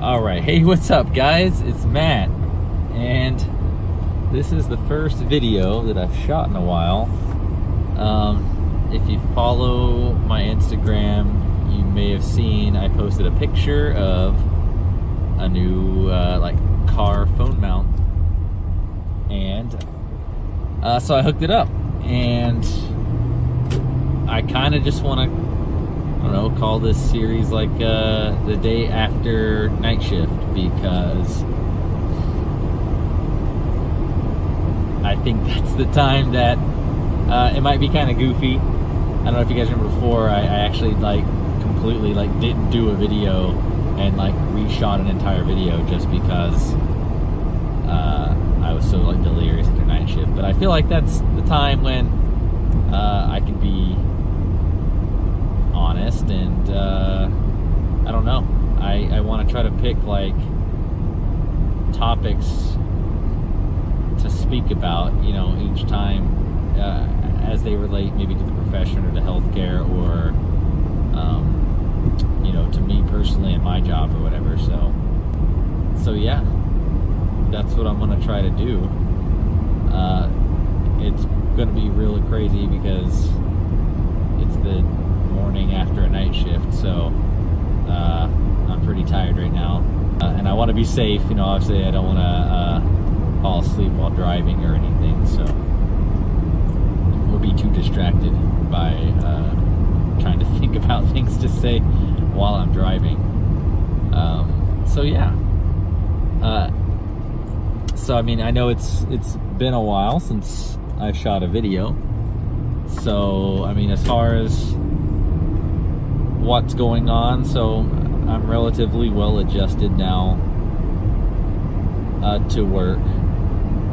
Alright, hey, what's up guys? It's Matt, and this is the first video that I've shot in a while. If you follow my Instagram, you may have seen I posted a picture of a new car phone mount, and so I hooked it up, and I kind of just want to call this series like the day after night shift, because I think that's the time that it might be kind of goofy. I don't know if you guys remember before, I actually completely didn't do a video and reshot an entire video just because I was so delirious after night shift. But I feel like that's the time when I can be honest, and I don't know, I want to try to pick topics to speak about, each time as they relate maybe to the profession or to healthcare, or to me personally and my job or whatever. So yeah, that's what I'm gonna try to do. It's gonna be really crazy because it's the morning after a night shift, so I'm pretty tired right now, and I want to be safe. Obviously I don't want to fall asleep while driving or anything, so or be too distracted by trying to think about things to say while I'm driving. So yeah, so I mean, I know it's been a while since I shot a video, so I mean, as far as what's going on, so I'm relatively well adjusted now to work,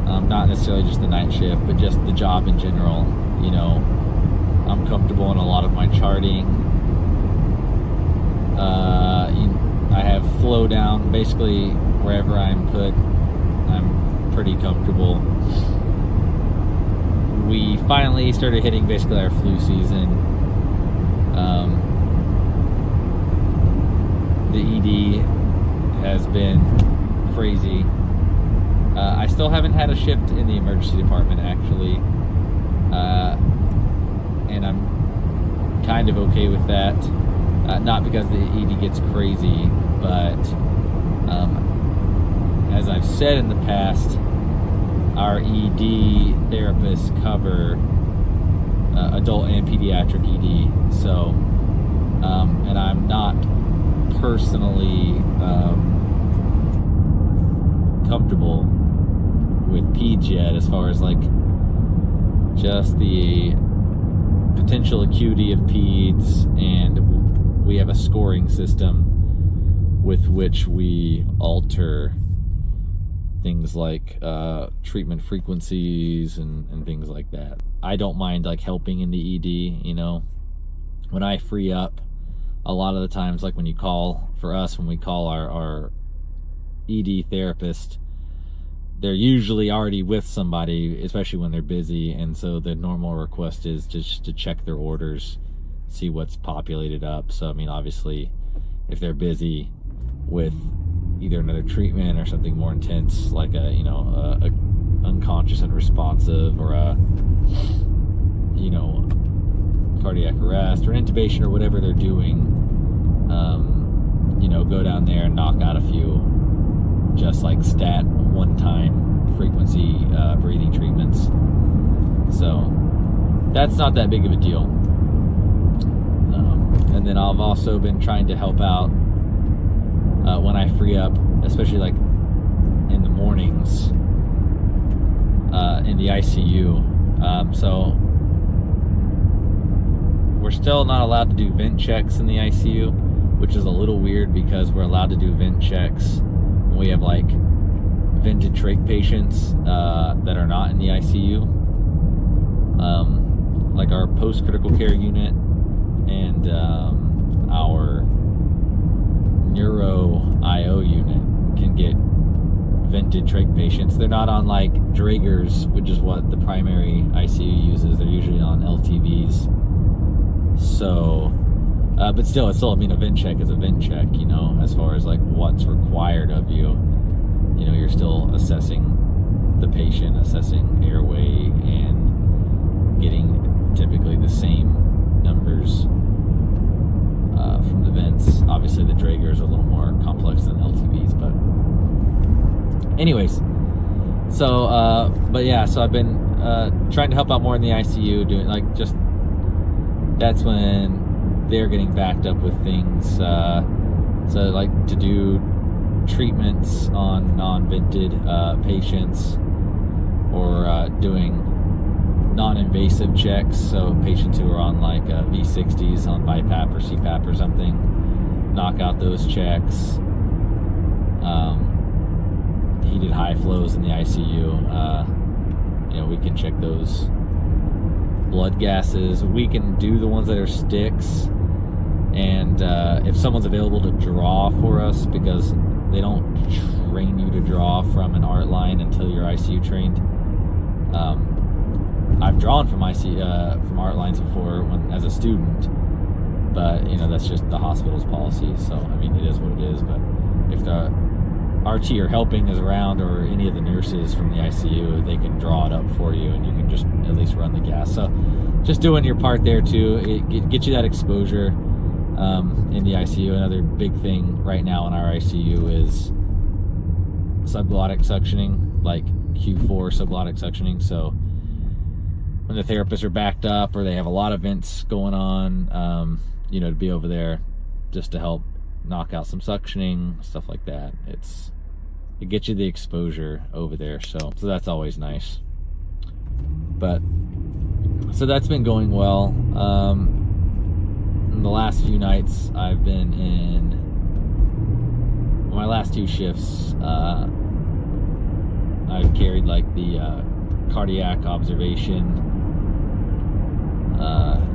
not necessarily just the night shift, but just the job in general. I'm comfortable in a lot of my charting. I have flow down basically wherever I'm put. I'm pretty comfortable. We finally started hitting basically our flu season. The ED has been crazy. I still haven't had a shift in the emergency department, actually, and I'm kind of okay with that. Not because the ED gets crazy, but as I've said in the past, our ED therapists cover adult and pediatric ED, so and I'm not personally comfortable with peds yet, as far as just the potential acuity of peds, and we have a scoring system with which we alter things like treatment frequencies and things like that. I don't mind helping in the ED. When I free up, a lot of the times, when you call for us, when we call our ED therapist, they're usually already with somebody, especially when they're busy, and so the normal request is just to check their orders, see what's populated up. So I mean, obviously, if they're busy with either another treatment or something more intense, like a unconscious and responsive, or a cardiac arrest or intubation or whatever they're doing, go down there and knock out a few just stat one-time frequency breathing treatments. So that's not that big of a deal. And then I've also been trying to help out when I free up, especially in the mornings in the ICU. So we're still not allowed to do vent checks in the ICU, which is a little weird because we're allowed to do vent checks when we have vented trach patients that are not in the ICU, our post-critical care unit and our neuro IO unit can get vented trach patients. They're not on Draegers, which is what the primary ICU uses. They're usually on LTVs. So But still, a vent check is a vent check, as far as like what's required of you. You're still assessing the patient, assessing airway, and getting typically the same numbers from the vents. Obviously, the Dragers are a little more complex than LTVs, but anyways. So, so I've been trying to help out more in the ICU, doing that's when they're getting backed up with things. So like to do treatments on non-vented patients, or doing non-invasive checks. So patients who are on like V60s on BiPAP or CPAP or something, knock out those checks. Heated high flows in the ICU. We can check those blood gases. We can do the ones that are sticks. And if someone's available to draw for us, because they don't train you to draw from an ART line until you're ICU trained. I've drawn from from ART lines before as a student, but that's just the hospital's policy. So it is what it is. But if the RT or helping is around, or any of the nurses from the ICU, they can draw it up for you, and you can just at least run the gas. So just doing your part there too, it gets you that exposure in the ICU. Another big thing right now in our ICU is subglottic suctioning, like Q4 subglottic suctioning. So when the therapists are backed up, or they have a lot of vents going on, to be over there just to help knock out some suctioning, stuff like that. It gets you the exposure over there, so that's always nice. But so that's been going well. In the last few nights I've been in my last 2 shifts, I've carried like the cardiac observation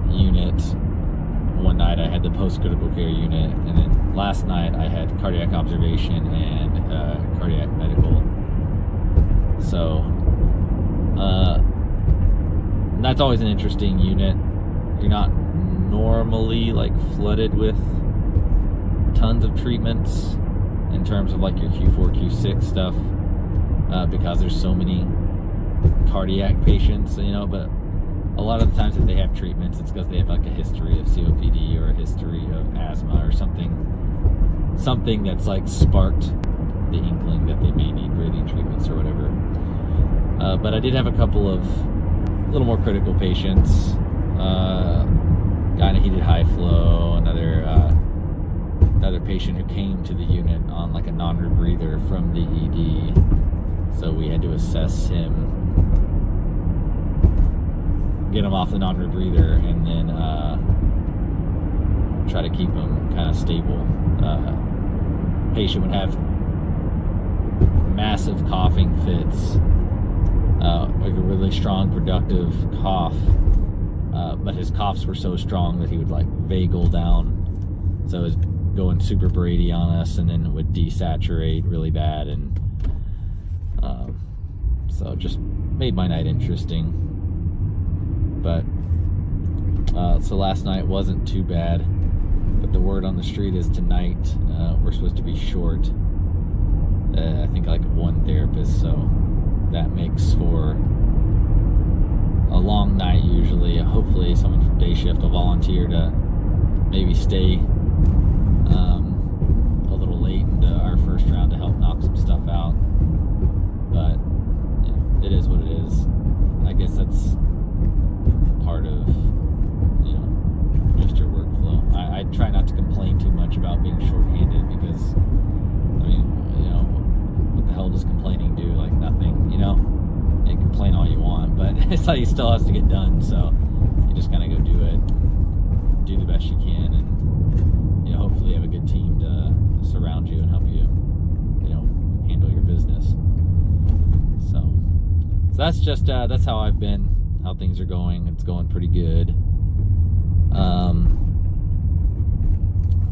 unit. One night I had the post-critical care unit, and then last night I had cardiac observation and cardiac medical. So that's always an interesting unit. You're not normally like flooded with tons of treatments in terms of like your Q4, Q6 stuff, because there's so many cardiac patients, but a lot of the times if they have treatments, it's because they have like a history of COPD or a history of asthma or something that's like sparked the inkling that they may need breathing treatments or whatever. But I did have a couple of little more critical patients. Guy in a heated high flow, another patient who came to the unit on like a non-rebreather from the ED. So we had to assess him, get him off the non-rebreather, and then try to keep him kind of stable. Patient would have massive coughing fits, like a really strong productive cough, but his coughs were so strong that he would like vagal down, so it was going super Brady on us, and then it would desaturate really bad, and so it just made my night interesting. But so last night wasn't too bad, but the word on the street is tonight we're supposed to be short. I think like one therapist, so that makes for a long night usually. Hopefully someone from day shift will volunteer to maybe stay a little late into our first round to help knock some stuff out. But it is what it is. I guess that's part of just your workflow. I try not to complain too much about being shorthanded, because what the hell does complaining do? Like nothing. You can complain all you want, but it's like it still has to get done, so you just gotta go do it, do the best you can, and hopefully have a good team to surround you and help you handle your business. So that's just that's how I've been, how things are going. It's going pretty good.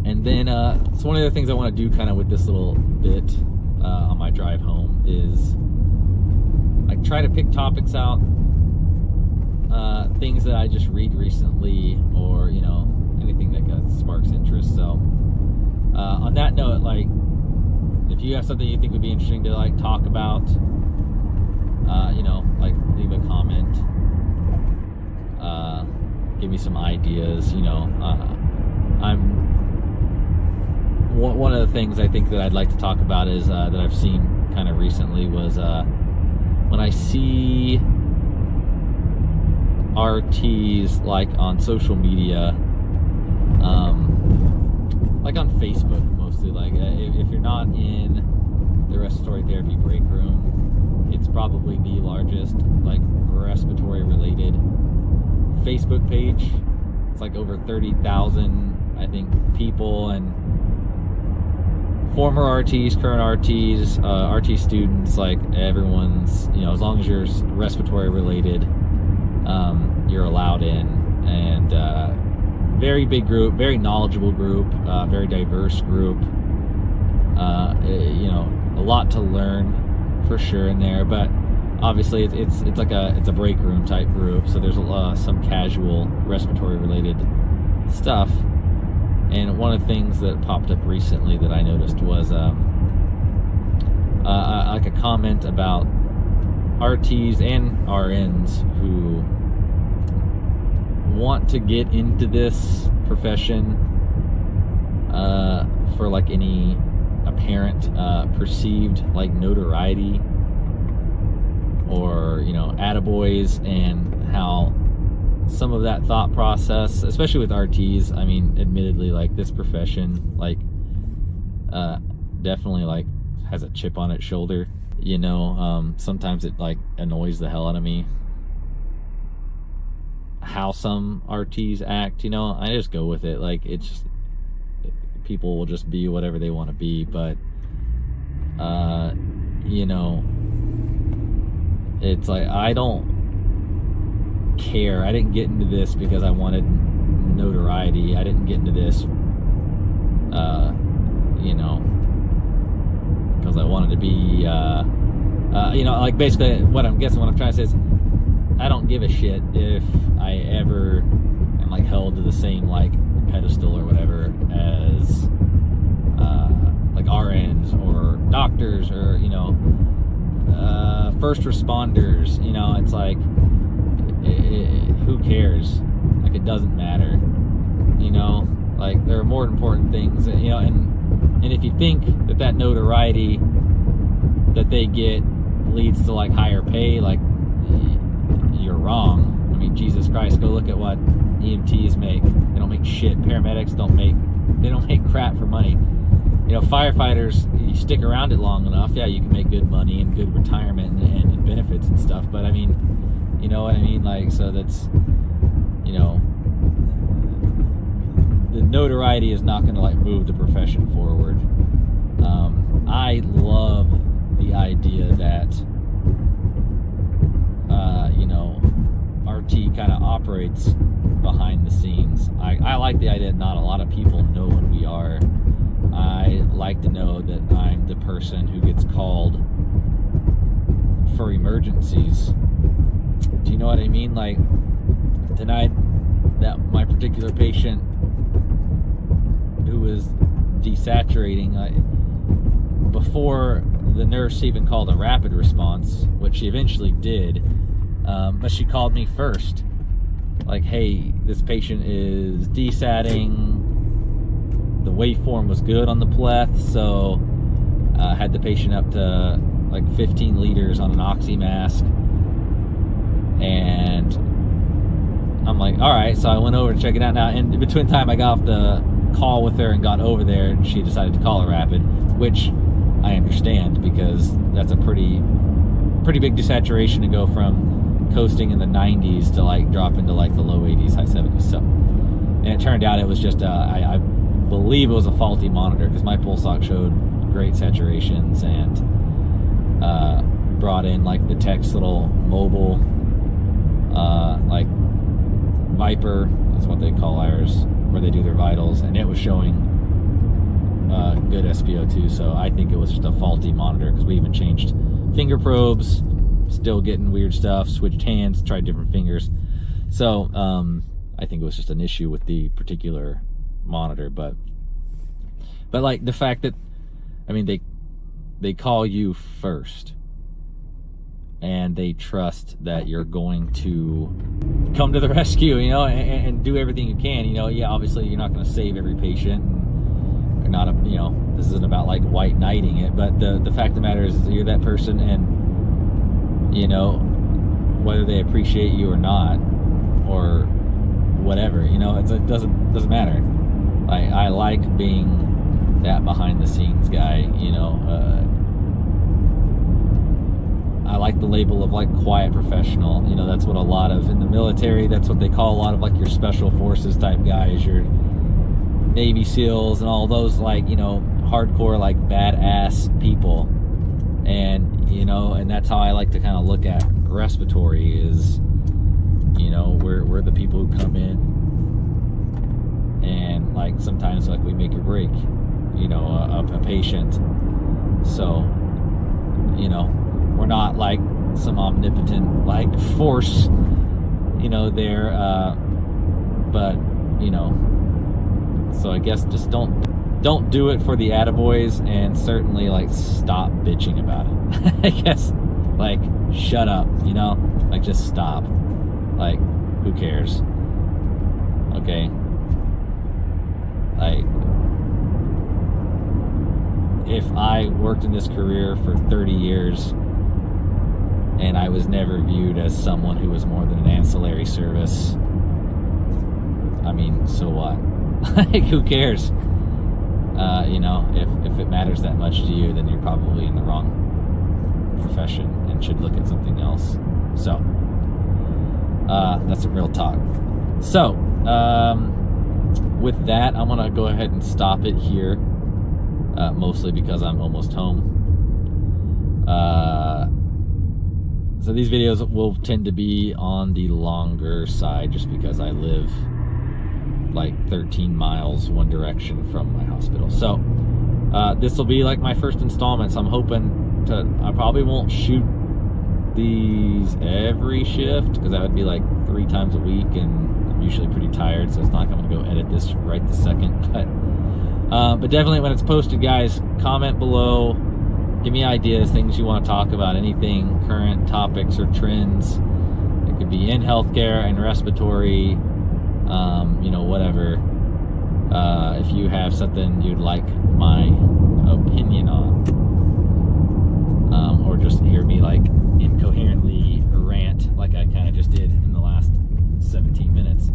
And then so one of the things I want to do kind of with this little bit on my drive home is I try to pick topics out, things that I just read recently, or anything that sparks interest. So on that note, like, if you have something you think would be interesting to like talk about, like leave a comment, give me some ideas. One of the things I think that I'd like to talk about is that I've seen kind of recently was when I see RTs like on social media, like on Facebook mostly. Like if you're not in the respiratory therapy break room, it's probably the largest like respiratory related Facebook page. It's like over 30,000, I think, people, and former RTs, current RTs, RT students, like everyone's, as long as you're respiratory related, you're allowed in. And very big group, very knowledgeable group, very diverse group. A lot to learn for sure in there, but obviously it's like it's a break room type group, so there's some casual respiratory related stuff. And one of the things that popped up recently that I noticed was like a comment about RTs and RNs who want to get into this profession for like any apparent perceived like notoriety or attaboys, and how some of that thought process, especially with RTs, I mean, admittedly, like this profession, like definitely like has a chip on its shoulder. Sometimes it like annoys the hell out of me how some RTs act. I just go with it. Like, it's just, people will just be whatever they want to be, but it's like, I don't care. I didn't get into this because I wanted notoriety. I didn't get into this because I wanted to be like, basically what I'm trying to say is, I don't give a shit if I ever am like held to the same like pedestal or whatever as like RNs or doctors or first responders. It's like, who cares? Like, it doesn't matter. Like, there are more important things. And if you think that notoriety that they get leads to like higher pay, like, you're wrong. I mean, Jesus Christ, go look at what EMTs make. They don't make shit. Paramedics don't make crap for money. Firefighters, you stick around it long enough, yeah, you can make good money and good retirement and benefits and stuff. But I mean, you know what I mean? Like, so that's, the notoriety is not going to like move the profession forward. I love the idea that RT kind of operates behind the scenes. I like the idea that not a lot of people know what we are. I like to know that I'm the person who gets called for emergencies. Do you know what I mean? Like, tonight, that my particular patient who was desaturating, before the nurse even called a rapid response, which she eventually did, but she called me first. Like, hey, this patient is desatting. The waveform was good on the pleth, so I had the patient up to like 15 liters on an oxy mask. And I'm like, all right, so I went over to check it out. Now, and in between time I got off the call with her and got over there, she decided to call a rapid, which I understand, because that's a pretty big desaturation to go from coasting in the 90s to like drop into like the low 80s, high 70s. So, and it turned out it was just I believe it was a faulty monitor, because my pulse ox showed great saturations, and brought in like the tech's little mobile like Viper, that's what they call ours, where they do their vitals, and it was showing good SpO2. So I think it was just a faulty monitor, because we even changed finger probes, still getting weird stuff, switched hands, tried different fingers. So I think it was just an issue with the particular monitor. But like the fact that, I mean, they call you first, and they trust that you're going to come to the rescue, you know, and do everything you can. You know, yeah, obviously you're not going to save every patient. You're not, you know, this isn't about like white knighting it, but the fact of the matter is that you're that person, and, you know, whether they appreciate you or not, or whatever, you know, it doesn't matter. I like being that behind the scenes guy, you know. I like the label of like quiet professional. You know, that's what a lot of in the military, that's what they call a lot of like your special forces type guys, your Navy SEALs and all those, like, you know, hardcore, like badass people. And, you know, and that's how I like to kind of look at respiratory is, you know, we're the people who come in and like sometimes like we make or break, you know, a patient. So, you know, we're not like some omnipotent like force, you know, there, but, you know, so I guess just don't do it for the attaboys, and certainly like stop bitching about it. I guess, like, shut up, you know, like just stop. Like, who cares? Okay. Like, if I worked in this career for 30 years and I was never viewed as someone who was more than an ancillary service, I mean, so what? Like, who cares? You know, if it matters that much to you, then you're probably in the wrong profession and should look at something else. So, that's a real talk. So, with that, I'm gonna go ahead and stop it here, mostly because I'm almost home. So these videos will tend to be on the longer side just because I live like 13 miles one direction from my hospital. So this will be like my first installment, so I'm hoping to, I probably won't shoot these every shift because that would be like 3 times a week, and I'm usually pretty tired, so it's not like I'm gonna go edit this right this second. But definitely when it's posted, guys, comment below, give me ideas, things you want to talk about, anything, current topics or trends. It could be in healthcare and respiratory, you know, whatever. If you have something you'd like my opinion on, or just hear me like incoherently rant like I kind of just did in the last 17 minutes,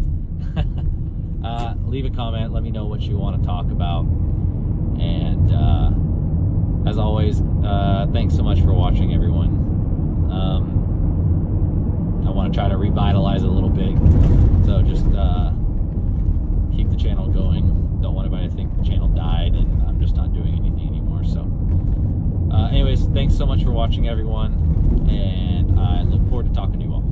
leave a comment, let me know what you want to talk about. And as always, thanks so much for watching, everyone. I want to try to revitalize it a little bit, so just keep the channel going. Don't want anybody to think the channel died and I'm just not doing anything anymore. So anyways, thanks so much for watching, everyone, and I look forward to talking to you all.